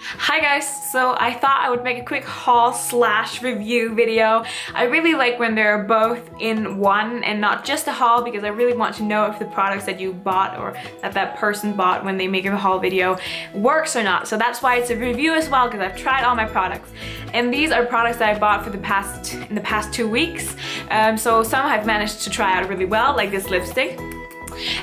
Hi guys, so I thought I would make a quick haul slash review video. I really like when they're both in one and not just a haul, because I really want to know if the products that you bought or that person bought when they make a haul video works or not. So that's why it's a review as well, because I've tried all my products. And these are products that I bought in the past 2 weeks. So some I've managed to try out really well, like this lipstick.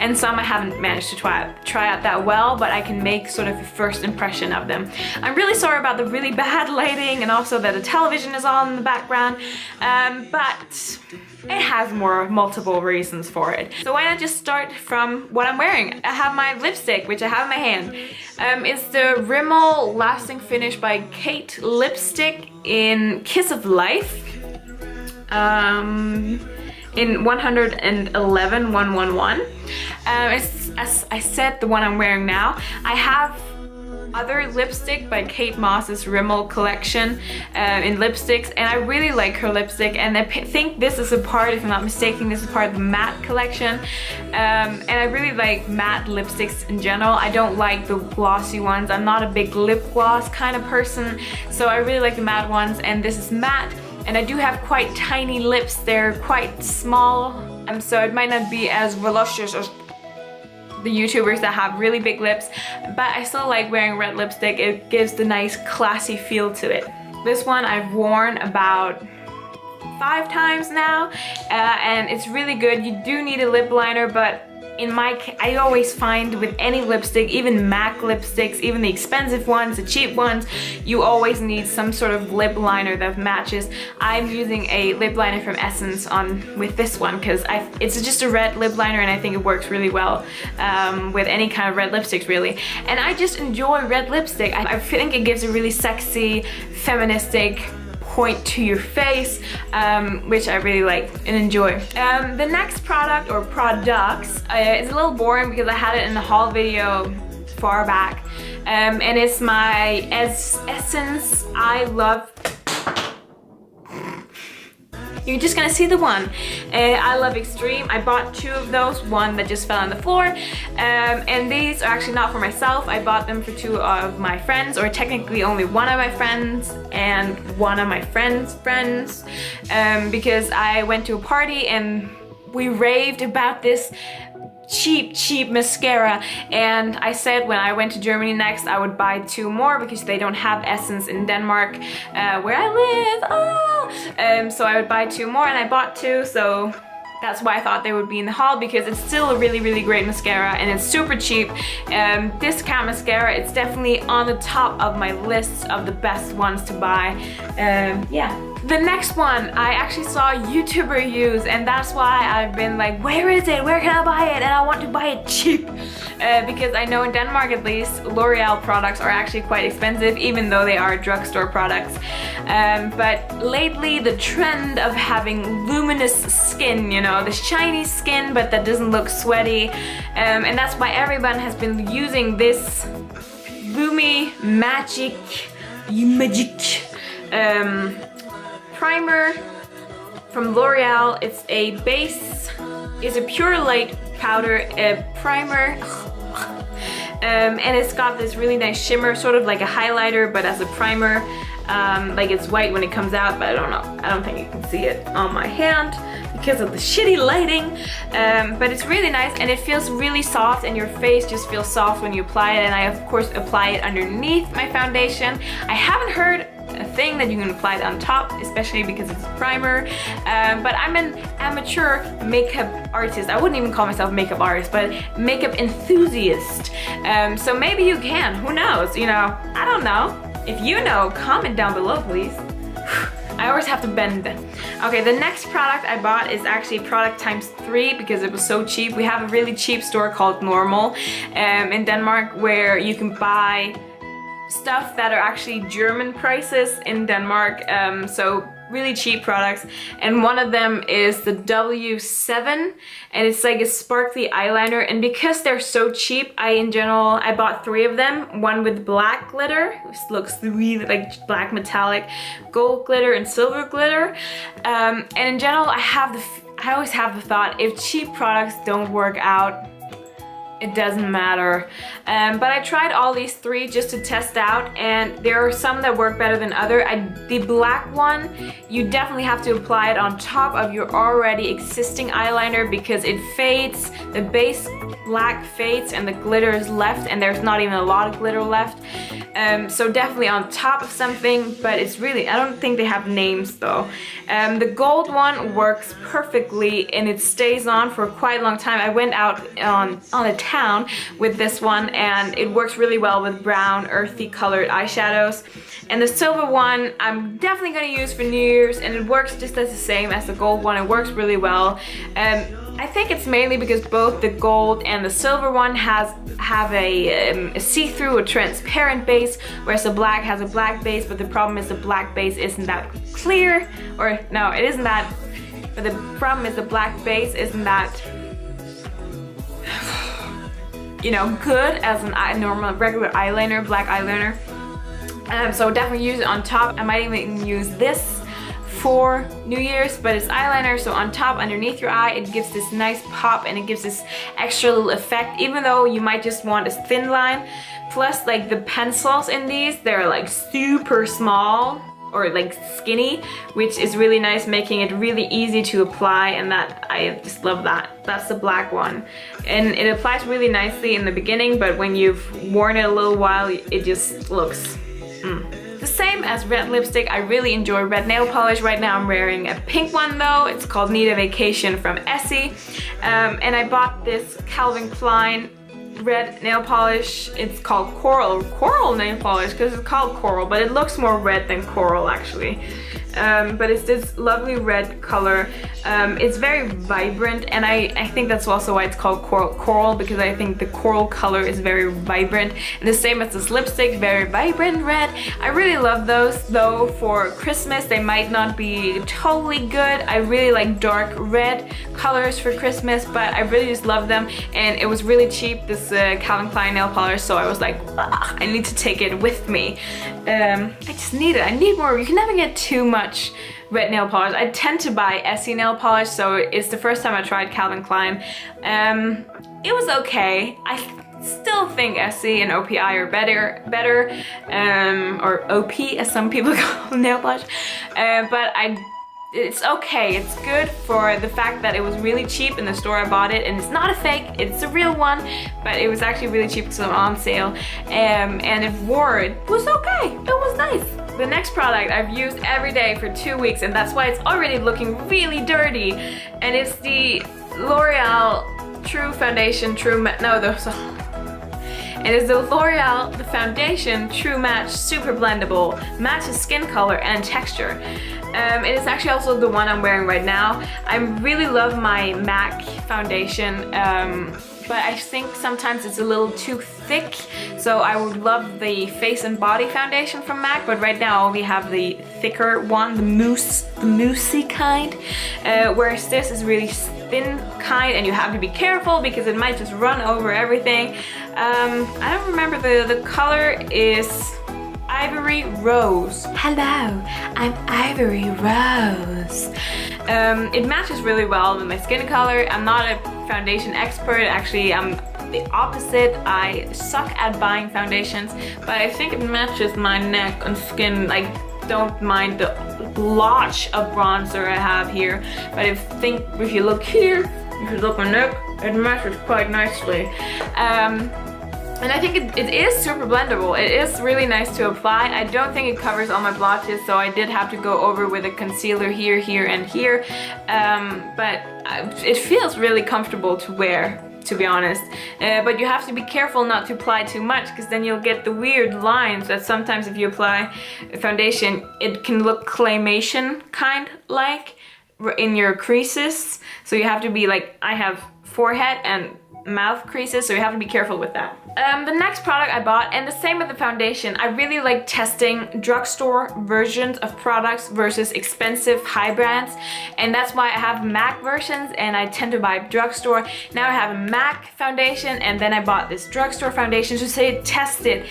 And some I haven't managed to try out that well, but I can make sort of a first impression of them. I'm really sorry about the really bad lighting and also that the television is on in the background, but it has multiple reasons for it. So why not just start from what I'm wearing? I have my lipstick, which I have in my hand. It's the Rimmel Lasting Finish by Kate lipstick in Kiss of Life. In 111. It's, as I said, the one I'm wearing now. I have other lipstick by Kate Moss's Rimmel collection in lipsticks, and I really like her lipstick, and I think this is a part, if I'm not mistaken, this is part of the matte collection. And I really like matte lipsticks in general. I don't like the glossy ones. I'm not a big lip gloss kind of person, so I really like the matte ones, and this is matte. And I do have quite tiny lips, they're quite small, so it might not be as voluptuous as the YouTubers that have really big lips, but I still like wearing red lipstick. It gives the nice classy feel to it. This one I've worn about 5 times now, and it's really good. You do need a lip liner, but I always find with any lipstick, even MAC lipsticks, even the expensive ones, the cheap ones, you always need some sort of lip liner that matches. I'm using a lip liner from Essence with this one because it's just a red lip liner, and I think it works really well with any kind of red lipsticks really. And I just enjoy red lipstick. I think it gives a really sexy, feministic point to your face, which I really like and enjoy. The next product or products is a little boring because I had it in the haul video far back, and it's my Essence I Love. You're just gonna see the one. I Love Extreme. I bought 2 of those, one that just fell on the floor. And these are actually not for myself. I bought them for 2 of my friends, or technically only one of my friends and one of my friends' friends. Because I went to a party and we raved about this cheap mascara, and I said when I went to Germany next I would buy 2 more because they don't have Essence in Denmark where I live. So I would buy 2 more, and I bought 2, so that's why I thought they would be in the haul, because it's still a really great mascara and it's super cheap. Discount mascara, it's definitely on the top of my list of the best ones to buy. Yeah. The next one I actually saw a YouTuber use, and that's why I've been like, where is it? Where can I buy it? And I want to buy it cheap. Because I know in Denmark at least, L'Oreal products are actually quite expensive, even though they are drugstore products. But lately the trend of having luminous skin, you know, the shiny skin but that doesn't look sweaty, and that's why everyone has been using this Lumi Magic primer from L'Oreal. It's a base, it's a pure light powder primer, and it's got this really nice shimmer, sort of like a highlighter but as a primer. Like it's white when it comes out, but I don't know, I don't think you can see it on my hand because of the shitty lighting, but it's really nice and it feels really soft, and your face just feels soft when you apply it. And I of course apply it underneath my foundation. I haven't heard a thing that you can apply it on top, especially because it's a primer, but I'm an amateur makeup artist. I wouldn't even call myself a makeup artist, but makeup enthusiast, so maybe you can, who knows, you know, I don't know. If you know, comment down below please. I always have to bend. Okay, the next product I bought is actually product times 3 because it was so cheap. We have a really cheap store called Normal in Denmark, where you can buy stuff that are actually German prices in Denmark, so really cheap products. And one of them is the W7, and it's like a sparkly eyeliner, and because they're so cheap, I bought 3 of them, one with black glitter, which looks really like black metallic, gold glitter and silver glitter, and in general I always have the thought, if cheap products don't work out, it doesn't matter. But I tried all these three just to test out, and there are some that work better than other. The black one, you definitely have to apply it on top of your already existing eyeliner because it fades, the base black fades and the glitter is left, and there's not even a lot of glitter left. So definitely on top of something, but it's really, I don't think they have names though. The gold one works perfectly and it stays on for quite a long time. I went out on a town with this one and it works really well with brown, earthy colored eyeshadows. And the silver one I'm definitely going to use for New Year's, and it works just as the same as the gold one. It works really well. I think it's mainly because both the gold and the silver one have a see-through, a transparent base, whereas the black has a black base, but the problem is the black base isn't that clear, or no, it isn't that, but the problem is the black base isn't that, you know, good as an normal, regular eyeliner, black eyeliner. So definitely use it on top. I might even use this for New Year's, but it's eyeliner, so on top, underneath your eye, it gives this nice pop and it gives this extra little effect, even though you might just want a thin line. Plus, like the pencils in these, they're like super small or like skinny, which is really nice, making it really easy to apply, and that I just love that. That's the black one, and it applies really nicely in the beginning, but when you've worn it a little while, it just looks the same as red lipstick. I really enjoy red nail polish. Right now I'm wearing a pink one though. It's called Need a Vacation from Essie. And I bought this Calvin Klein red nail polish. It's called Coral nail polish because it's called coral, but it looks more red than coral actually. But it's this lovely red color. It's very vibrant, and I think that's also why it's called coral, because I think the coral color is very vibrant. And the same as this lipstick, very vibrant red. I really love those though for Christmas. They might not be totally good. I really like dark red colors for Christmas, but I really just love them, and it was really cheap, this Calvin Klein nail polish, so I was like, I need to take it with me. I just need it. I need more. You can never get too much red nail polish. I tend to buy Essie nail polish, so it's the first time I tried Calvin Klein. It was okay. I still think Essie and OPI are better, or OP as some people call nail polish. But it's okay. It's good for the fact that it was really cheap in the store I bought it, and it's not a fake, it's a real one, but it was actually really cheap because it was on sale. And it was okay. It was nice. The next product I've used every day for 2 weeks, and that's why it's already looking really dirty, and it's the L'Oreal True Foundation It is the L'Oreal Foundation True Match Super Blendable, matches skin color and texture. It is actually also the one I'm wearing right now. I really love my MAC foundation, but I think sometimes it's a little too thick, so I would love the Face and Body foundation from MAC, but right now I only have the thicker one, the moussey kind, whereas this is really thin kind, and you have to be careful because it might just run over everything. I don't remember, the color is Ivory Rose. Hello, I'm Ivory Rose. It matches really well with my skin color. I'm not a foundation expert. Actually, I'm the opposite. I suck at buying foundations, but I think it matches my neck and skin. Like, don't mind the blotch of bronzer I have here, but if you look here, if you look my neck, it matches quite nicely. And I think it is super blendable. It is really nice to apply. I don't think it covers all my blotches, so I did have to go over with a concealer here, here, and here. But it feels really comfortable to wear, to be honest. But you have to be careful not to apply too much, because then you'll get the weird lines that sometimes if you apply foundation, it can look claymation kind like in your creases. So you have to be like, I have forehead and mouth creases, so you have to be careful with that. The next product I bought, and the same with the foundation, I really like testing drugstore versions of products versus expensive high brands, and that's why I have MAC versions and I tend to buy drugstore. Now I have a MAC foundation, and then I bought this drugstore foundation to test it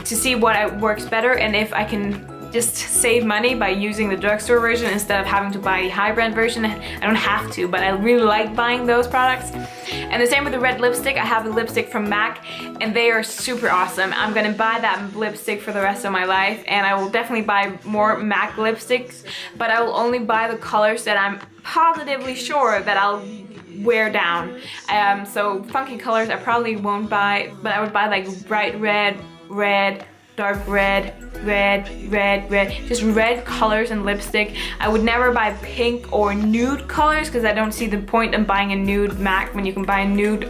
to see what works better and if I can just save money by using the drugstore version instead of having to buy a high brand version. I don't have to, but I really like buying those products. And the same with the red lipstick. I have the lipstick from MAC and they are super awesome. I'm gonna buy that lipstick for the rest of my life, and I will definitely buy more MAC lipsticks, but I will only buy the colors that I'm positively sure that I'll wear down. So funky colors I probably won't buy, but I would buy like bright red, dark red, just red colors and lipstick. I would never buy pink or nude colors because I don't see the point in buying a nude MAC when you can buy a nude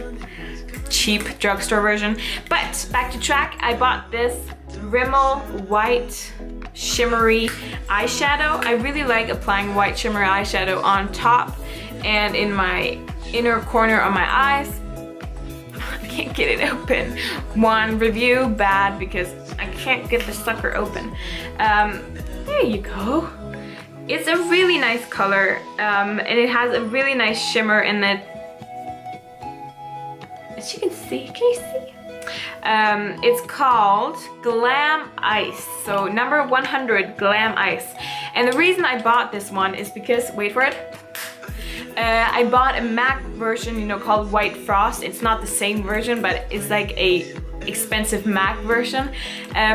cheap drugstore version. But back to track, I bought this Rimmel white shimmery eyeshadow. I really like applying white shimmery eyeshadow on top and in my inner corner of my eyes. I can't get it open. One review, bad because I can't get the sucker open. There you go. It's a really nice color, and it has a really nice shimmer in it. As you can see, can you see? It's called Glam Ice. So number 100, Glam Ice. And the reason I bought this one is because, wait for it. I bought a MAC version, you know, called White Frost. It's not the same version, but it's like a expensive MAC version.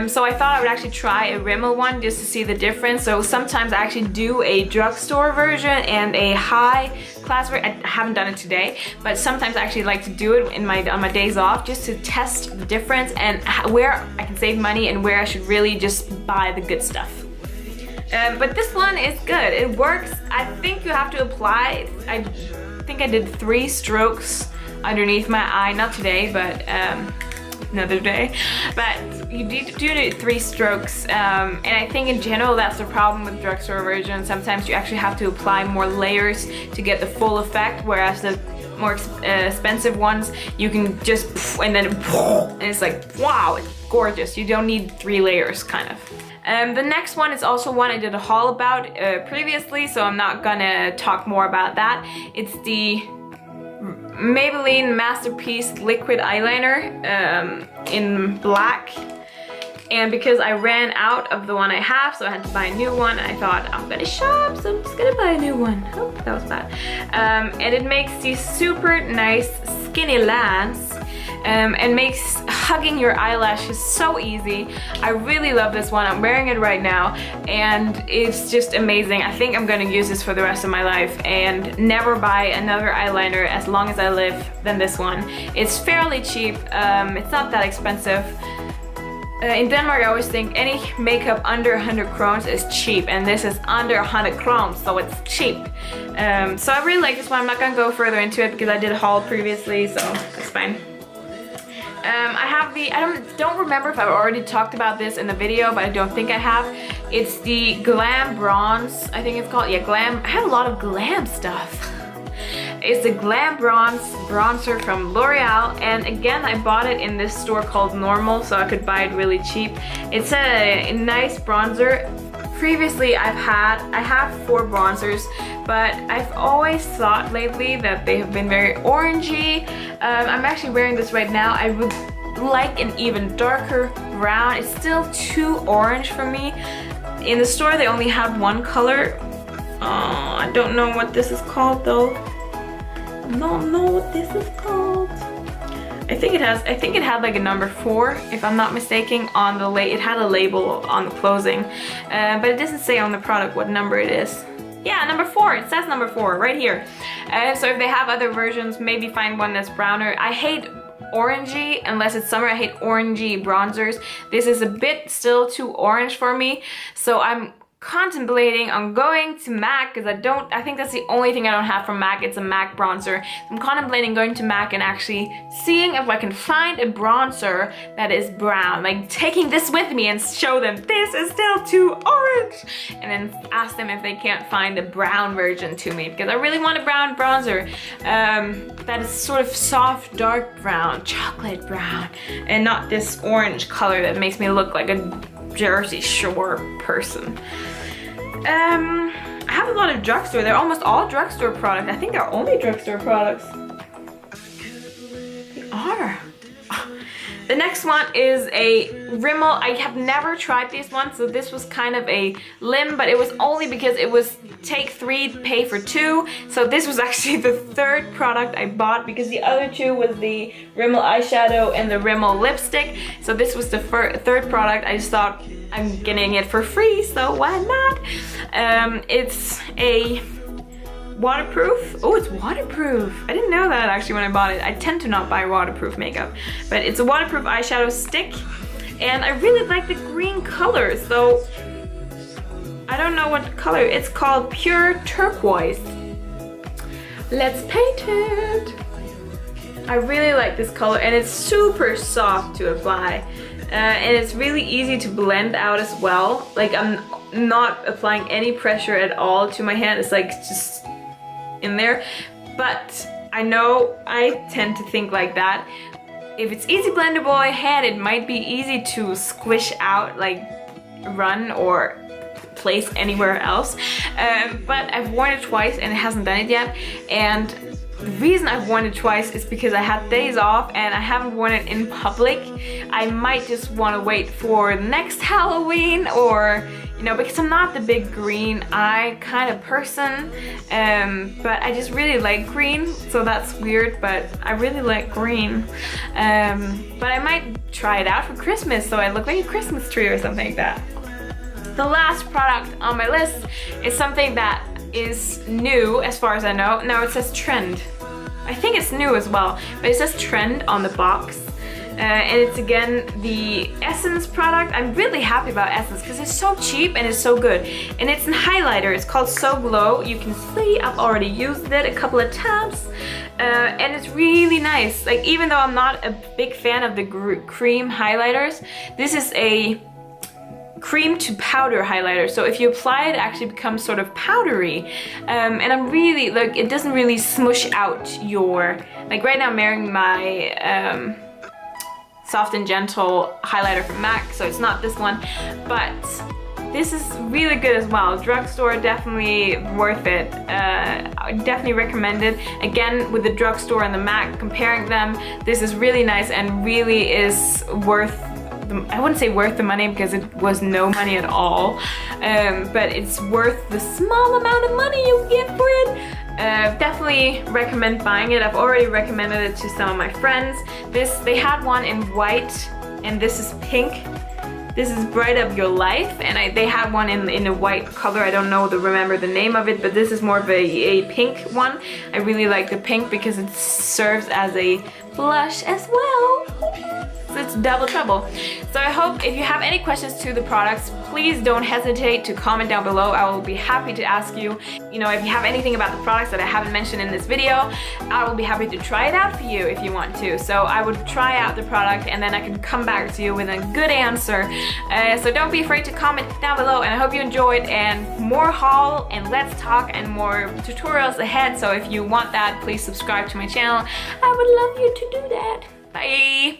So I thought I would actually try a Rimmel one just to see the difference. So sometimes I actually do a drugstore version and a high class version. I haven't done it today, but sometimes I actually like to do it on my days off just to test the difference and where I can save money and where I should really just buy the good stuff. But this one is good. It works. I think you have to apply. I think I did 3 strokes underneath my eye. Not today, but another day. But you do 3 strokes. And I think in general that's the problem with drugstore version. Sometimes you actually have to apply more layers to get the full effect, whereas the more expensive ones you can just and then and it's like, wow, it's gorgeous. You don't need 3 layers kind of. The next one is also one I did a haul about previously, so I'm not gonna talk more about that. It's the Maybelline Masterpiece Liquid Eyeliner in black. And because I ran out of the one I have, so I had to buy a new one, I thought I'm gonna shop, so I'm just gonna buy a new one. Oh, that was bad. And it makes these super nice skinny lines. And makes hugging your eyelashes so easy. I really love this one. I'm wearing it right now and it's just amazing. I think I'm gonna use this for the rest of my life and never buy another eyeliner as long as I live than this one. It's fairly cheap. It's not that expensive. In Denmark I always think any makeup under 100 krones is cheap, and this is under 100 krones, so it's cheap. So I really like this one. I'm not gonna go further into it because I did a haul previously, so it's fine. I have the, I don't remember if I've already talked about this in the video, but I don't think I have. It's the Glam Bronze, I think it's called. Yeah, Glam. I have a lot of glam stuff. It's the Glam Bronze bronzer from L'Oreal, and again I bought it in this store called Normal, so I could buy it really cheap. It's a nice bronzer. Previously I have 4 bronzers, but I've always thought lately that they have been very orangey. I'm actually wearing this right now. I would like an even darker brown. It's still too orange for me. In the store they only have 1 color. I don't know what this is called though. I don't know what this is called. I think it had like a number 4, if I'm not mistaken, on the it had a label on the closing, but it doesn't say on the product what number it is. Yeah, number 4, it says number 4 right here. So if they have other versions, maybe find one that's browner. I hate orangey, unless it's summer, I hate orangey bronzers. This is a bit still too orange for me, so I'm contemplating on going to MAC because I think that's the only thing I don't have from MAC. It's a MAC bronzer. I'm contemplating going to MAC and actually seeing if I can find a bronzer that is brown, like taking this with me and show them this is still too orange, and then ask them if they can't find a brown version to me, because I really want a brown bronzer that is sort of soft dark brown, chocolate brown, and not this orange color that makes me look like a Jersey Shore person. I have a lot of drugstore. They're almost all drugstore products. I think they're only drugstore products. They are. The next one is a Rimmel. I have never tried these ones, so this was kind of a limb, but it was only because it was take 3, pay for 2. So this was actually the third product I bought because the other 2 was the Rimmel eyeshadow and the Rimmel lipstick. So this was the third product. I just thought I'm getting it for free, so why not? It's a waterproof. Oh, it's waterproof. I didn't know that actually when I bought it. I tend to not buy waterproof makeup, but it's a waterproof eyeshadow stick, and I really like the green color. So I don't know what color. It's called Pure Turquoise. Let's paint it. I really like this color, and it's super soft to apply, and it's really easy to blend out as well. Like, I'm not applying any pressure at all to my hand. It's like just in there, but I know I tend to think like that. If it's easy blendable by hand, it might be easy to squish out, like run or place anywhere else. But I've worn it twice and it hasn't done it yet. And the reason I've worn it twice is because I had days off and I haven't worn it in public. I might just want to wait for next Halloween, or you know, because I'm not the big green eye kind of person, but I just really like green, so that's weird, but I really like green. But I might try it out for Christmas, so I look like a Christmas tree or something like that. The last product on my list is something that is new as far as I know. Now it says trend. I think it's new as well, but it says trend on the box. And it's again the Essence product. I'm really happy about Essence because it's so cheap and it's so good. And it's a highlighter. It's called So Glow. You can see I've already used it a couple of times. And it's really nice. Like, even though I'm not a big fan of the cream highlighters, this is a cream to powder highlighter. So if you apply it, it actually becomes sort of powdery. And I'm really, like, it doesn't really smush out your, like right now I'm wearing my Soft and Gentle highlighter from MAC, so it's not this one, but this is really good as well. Drugstore, definitely worth it. I definitely recommend it. Again, with the Drugstore and the MAC, comparing them, this is really nice and really is worth, I wouldn't say worth the money because it was no money at all, but it's worth the small amount of money you get for it. Definitely recommend buying it. I've already recommended it to some of my friends. They had one in white, and this is pink. This is Bright Up Your Life, and they had one in a white color. I don't remember the name of it, but this is more of a pink one. I really like the pink because it serves as a blush as well. So it's double trouble. So I hope if you have any questions to the products, please don't hesitate to comment down below. I will be happy to ask you. You know, if you have anything about the products that I haven't mentioned in this video, I will be happy to try it out for you if you want to. So I would try out the product and then I can come back to you with a good answer. So don't be afraid to comment down below, and I hope you enjoyed, and more haul and let's talk and more tutorials ahead. So if you want that, please subscribe to my channel. I would love you to do that. Bye!